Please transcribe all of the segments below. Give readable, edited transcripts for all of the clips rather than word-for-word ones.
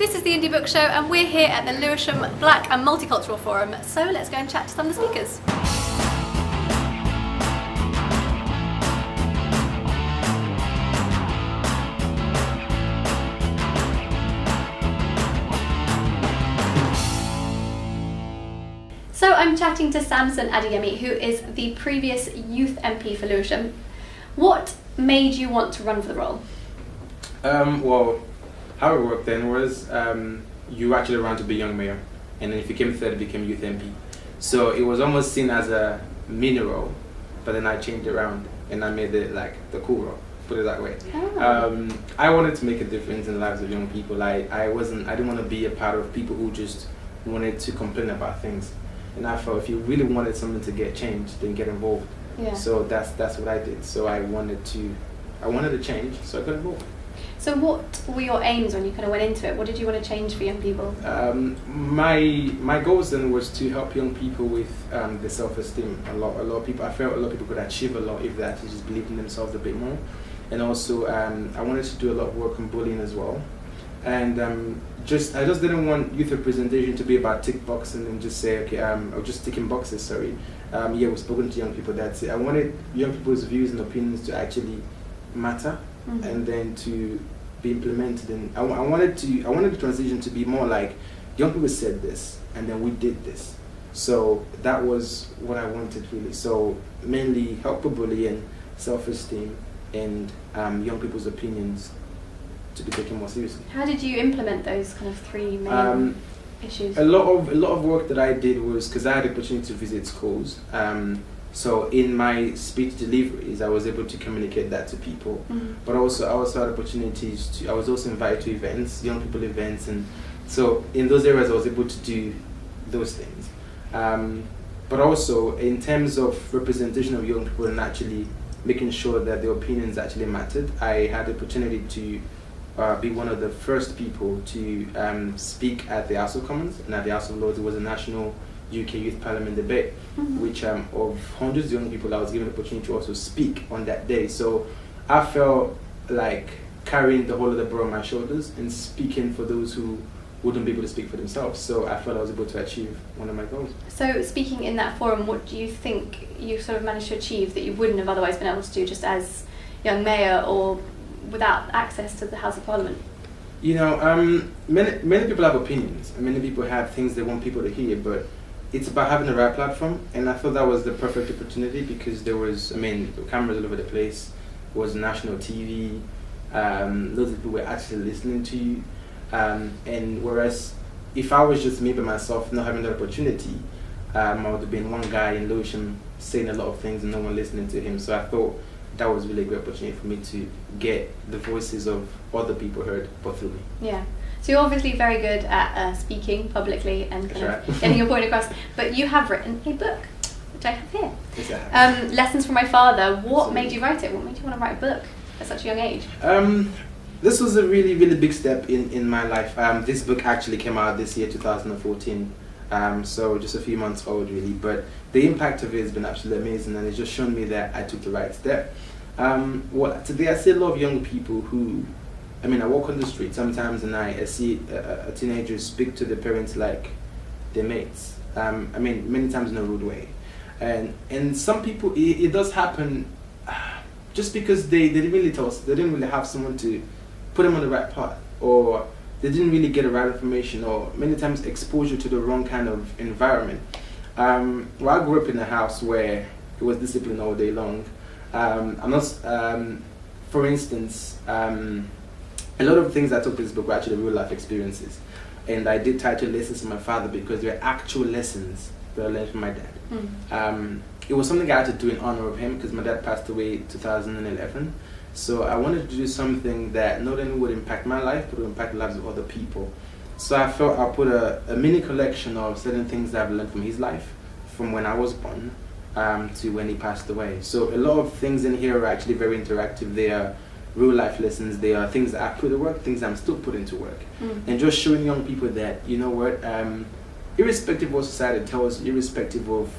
This is the Indie Book Show and we're here at the Lewisham Black and Multicultural Forum, so let's go and chat to some of the speakers. So I'm chatting to Samson Adeyemi, who is the previous youth MP for Lewisham. What made you want to run for the role? Well, how it worked then was you actually ran to be young mayor, and then if you came third, you became youth MP. So it was almost seen as a mini role, but then I changed it around and I made it like the cool role. Put it that way. Oh. I wanted to make a difference in the lives of young people. I didn't want to be a part of people who just wanted to complain about things. And I felt if you really wanted something to get changed, then get involved. Yeah. So that's what I did. So I wanted to change, so I got involved. So what were your aims when you kind of went into it? What did you want to change for young people? My goals then was to help young people with their self-esteem. I felt a lot of people could achieve a lot if they actually just believed in themselves a bit more. And also I wanted to do a lot of work on bullying as well. And I just didn't want youth representation to be about tick boxing and just say, okay, or just ticking boxes, sorry. We've spoken to young people, that's it. I wanted young people's views and opinions to actually matter, and then to be implemented. And I wanted the transition to be more like, young people said this, and then we did this. So that was what I wanted really. So mainly help with bullying, self-esteem, and young people's opinions to be taken more seriously. How did you implement those kind of three main issues? A lot of work that I did was because I had the opportunity to visit schools. So in my speech deliveries, I was able to communicate that to people. But also, I also had opportunities to. I was also invited to events, young people events, and so in those areas, I was able to do those things. But also, in terms of representation of young people and actually making sure that their opinions actually mattered, I had the opportunity to be one of the first people to speak at the House of Commons and at the House of Lords. It was a national UK Youth Parliament debate, which of hundreds of young people, I was given the opportunity to also speak on that day. So I felt like carrying the whole of the borough on my shoulders and speaking for those who wouldn't be able to speak for themselves. So I felt I was able to achieve one of my goals. So speaking in that forum, what do you think you sort of managed to achieve that you wouldn't have otherwise been able to do just as young mayor or without access to the House of Parliament? You know, many people have opinions, and many people have things they want people to hear, but it's about having the right platform, and I thought that was the perfect opportunity because there was, the cameras all over the place, it was national TV, loads of people were actually listening to you, and whereas if I was just me by myself, not having that opportunity, I would have been one guy in Lewisham saying a lot of things and no one listening to him. So I thought that was really a great opportunity for me to get the voices of other people heard, but through me. Yeah. So you're obviously very good at speaking publicly and kind of getting your point across, but you have written a book, which I have here. Yes, I have. Lessons from My Father. What made you write it? What made you want to write a book at such a young age? This was a really, really big step in my life. This book actually came out this year, 2014. So just a few months old really, but the impact of it has been absolutely amazing, and it's just shown me that I took the right step. Today I see a lot of young people who, I walk on the street sometimes and I see a teenager speak to their parents like their mates. Many times in a rude way. And some people, it does happen just because they didn't really tell us, they didn't really have someone to put them on the right path, or they didn't really get the right information, or many times exposure to the wrong kind of environment. Well, I grew up in a house where it was discipline all day long. For instance, a lot of things I took this book were actually real life experiences. And I did title lessons from my father because they were actual lessons that I learned from my dad. It was something I had to do in honor of him because my dad passed away in 2011. So I wanted to do something that not only would impact my life, but would impact the lives of other people. So I felt I'll put a mini collection of certain things that I've learned from his life, from when I was born to when he passed away. So a lot of things in here are actually very interactive. They are real life lessons. They are things that I put to work, things I'm still putting to work. And just showing young people that, you know what, irrespective of what society tells us, irrespective of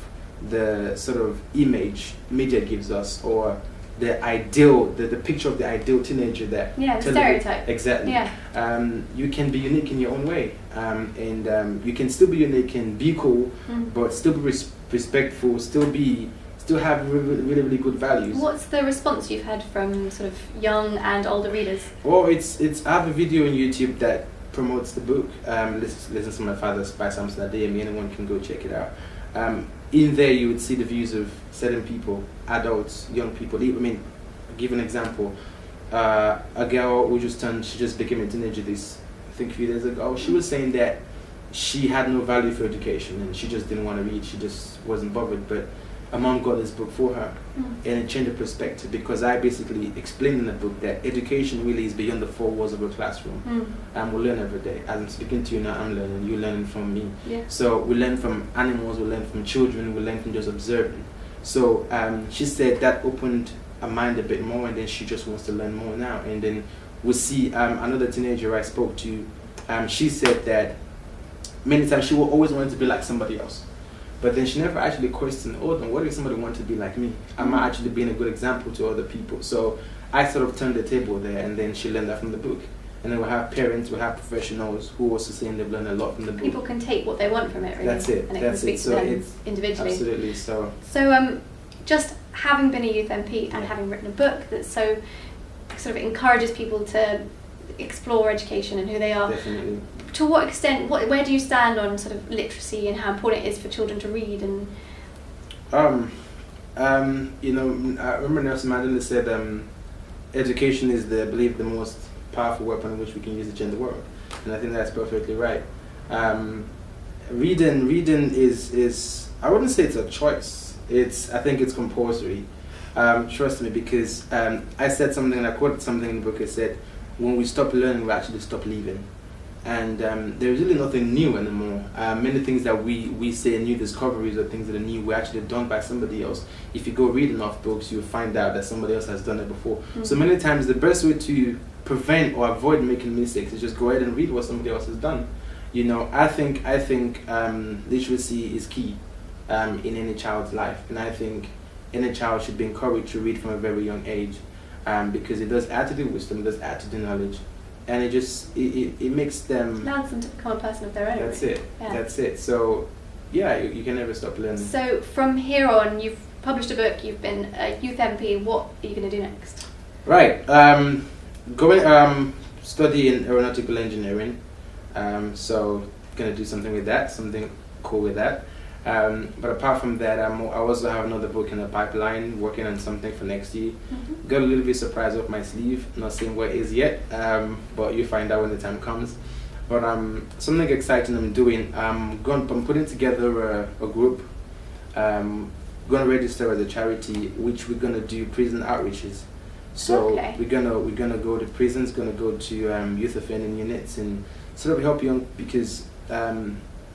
the sort of image media gives us, or the picture of the ideal teenager that the stereotype. Exactly. Yeah. You can be unique in your own way, and you can still be unique and be cool, but still be respectful, still have really, really good values. What's the response you've had from sort of young and older readers? Well, I have a video on YouTube that promotes the book. Listen to My Father by Samson Adeyemi. Anyone can go check it out. In there, you would see the views of certain people, adults, young people. I mean, I'll give an example. A girl who she just became a teenager I think a few days ago. She was saying that she had no value for education and she just didn't want to read. She just wasn't bothered. But a mom got this book for her, and it changed her perspective, because I basically explained in the book that education really is beyond the four walls of a classroom. And we learn every day. As I'm speaking to you now, I'm learning. You're learning from me. Yeah. So we learn from animals, we learn from children, we learn from just observing. So she said that opened her mind a bit more, and then she just wants to learn more now. And then we'll see another teenager I spoke to. She said that many times she will always want to be like somebody else. But then she never actually questioned, then what if somebody wanted to be like me? Am I actually being a good example to other people? So I sort of turned the table there, and then she learned that from the book. And then we'll have parents, we'll have professionals who also saying they've learned a lot from the book. People can take what they want from it, really. That's it. And it can speak to them individually. Absolutely. So just having been a youth MP and having written a book that so sort of encourages people to explore education and who they are. Definitely. To what extent, where do you stand on sort of literacy and how important it is for children to read? And I remember Nelson Mandela said, education is, I believe, the most powerful weapon in which we can use to change the world, and I think that's perfectly right. Reading is I wouldn't say it's a choice. I think it's compulsory. Trust me, because I said something, and I quoted something in the book. I said, when we stop learning, we actually stop living. And there's really nothing new anymore. Many things that we say are new discoveries or things that are new were actually done by somebody else. If you go read enough books, you'll find out that somebody else has done it before. So many times the best way to prevent or avoid making mistakes is just go ahead and read what somebody else has done. I think literacy is key in any child's life, and I think any child should be encouraged to read from a very young age, because it does add to the wisdom, it does add to the knowledge. And it makes them... allows them to become a person of their own. That's it. Yeah. That's it. So, you can never stop learning. So, from here on, you've published a book, you've been a youth MP. What are you going to do next? Right. Going studying aeronautical engineering. So, going to do something with that, something cool with that. But apart from that, I also have another book in the pipeline, working on something for next year. Got a little bit surprise up my sleeve, not saying what it is yet, but you find out when the time comes. But something exciting I'm doing, I'm putting together a group, going to register as a charity, which we're going to do prison outreaches. So we're gonna go to prisons, gonna go to youth offending units, and sort of help young, because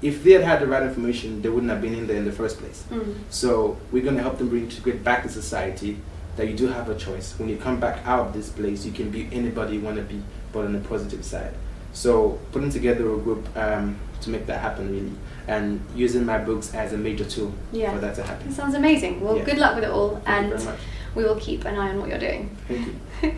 if they had the right information, they wouldn't have been in there in the first place. So we're going to help them reintegrate back to society, that you do have a choice. When you come back out of this place, you can be anybody you want to be, but on the positive side. So putting together a group to make that happen, really, and using my books as a major tool for that to happen. It sounds amazing. Well, good luck with it all, Thank you very and much. we will keep an eye on what you're doing. Thank you.